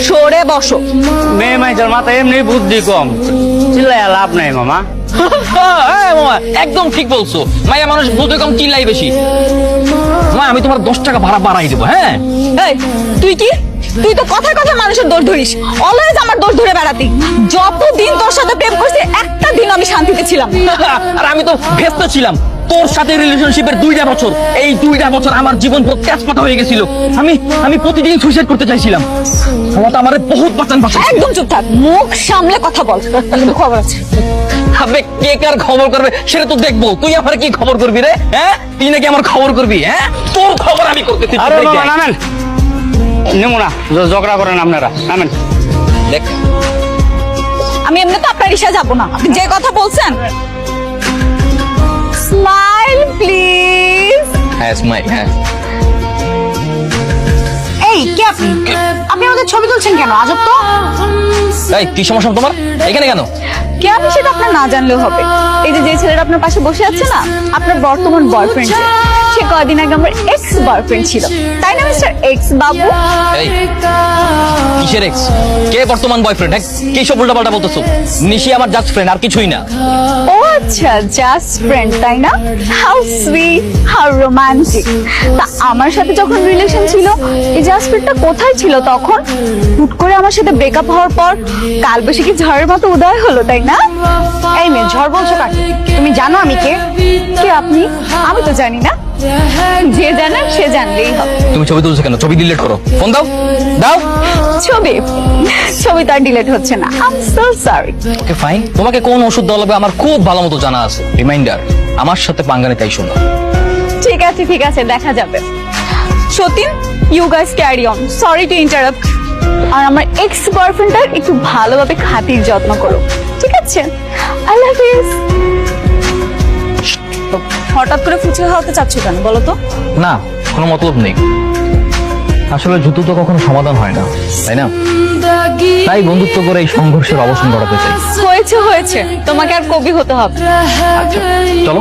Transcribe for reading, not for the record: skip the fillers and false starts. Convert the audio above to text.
সরে বসো। মেয়ে মাইজার মাথা এমনি বুদ্ধি কম, চিল্লায় লাভ নাই মামা। হ্যাঁ মামা, একদম ঠিক বলছো। মাইয়া মানুষ বুঝতে কম, চিল্লাই বেশি। মা, আমি তোমার 10 টাকা ভাড়া বাড়াই দেবো। হ্যাঁ এই তুই তো কথায় কথায় মানুষের দোষ ধরিস, অলওয়েজ আমার দোষ ধরে বেড়াতি। যতদিন তোর সাথে প্রেম করছি একটা দিন আমি শান্তিতে ছিলাম না। আর আমি তো ব্যস্ত ছিলাম তোর সাথে রিলেশনশিপের 2টা বছর। এই 2টা বছর আমার জীবন পুরো তেজপাতা হয়ে গেছিল। আমি প্রতিদিন সুইসাইড করতে চাইছিলাম। আমার তো আমার বহুত বাঁচান। একদম চুপ থাক, মুখ সামলে কথা বল। খবর আছে। আবে, কে কার খবর করবে সেটা তো দেখবো। তুই আমার কি খবর করবি রে? হ্যাঁ, তুই নাকি আমার খবর করবি? হ্যাঁ, তোর খবর আমি করতেছি। আরে বাবা নামেন, নেমো না, ঝগড়া করেন আপনারা, নামেন। দেখ, আমি এমনি তো আপনার ইশা যাবো না, আপনি যে কথা বলছেন। Smile please. হ্যাঁ স্মাইল। হ্যাঁ, এই কে আপনি? আপনি আমাদের ছবি তুলছেন কেন? আজব তো। এই কি সমস্যা তোমার? এখানে কেন? কে আপনি সেটা আপনার না জানলেও হবে। এই যে ছেলেটা আপনার পাশে বসে আছে না, আপনার বর্তমান বয়ফ্রেন্ড। সে কয়দিন আগে আমার এক্স বয়ফ্রেন্ড ছিল, তাই না মিস্টার এক্স বাবু? এই কিসের এক্স? কে বর্তমান বয়ফ্রেন্ড? হ্যাঁ, কি সব উল্টাপাল্টা বলতেছো? নিশি আমার জাস্ট ফ্রেন্ড, আর কিছুই না। ও আচ্ছা, জাস্ট ফ্রেন্ড, তাই না? How sweet, how romantic. তা আমার সাথে যখন রিলেশন ছিল, এই জাস্ট ফ্রেন্ডটা কোথায় ছিল তখন? হুট করে আমার সাথে ব্রেকআপ হওয়ার পর কালবৈশাখী ঝড়ের মতো উদয় হলো, তাই না? এই মেয়ে, ঝড় বলছো কাকে? তুমি জানো আমি কে? কে আপনি? আমি তো জানি না। যে জানে সে জানলেই হবে। তুমি ছবি তুলছো কেন? ছবি ডিলিট করো। ফোন দাও, দাও। ছবি তো আর ডিলিট হচ্ছে না। I am so sorry. Okay fine. তোমাকে কোন ওষুধ দেওয়া লাগবে আমার খুব ভালো মতো জানা আছে। রিমাইন্ডার, আমার সাথে পাঙ্গানে তাই শোনো। ঠিক আছে, দেখা যাবে। সতীন, you guys carry on. Sorry to interrupt. আর আমার এক্স বয়ফ্রেন্ডটার একটু ভালোভাবে খাতির যত্ন করো, ঠিক আছে? I love you. হঠাৎ করে ফুচকা খাওয়াতে চাচ্ছ কেন বলো তো? না, কোনো মতলব নেই। আসলে যুদ্ধ তো কখনো সমাধান হয় না, তাই না? তাই বন্ধুত্ব করে এই সংঘর্ষের অবসান ঘটাতে চাই। হয়েছে, তোমাকে আর কবি হতে হবে। আচ্ছা, চলো।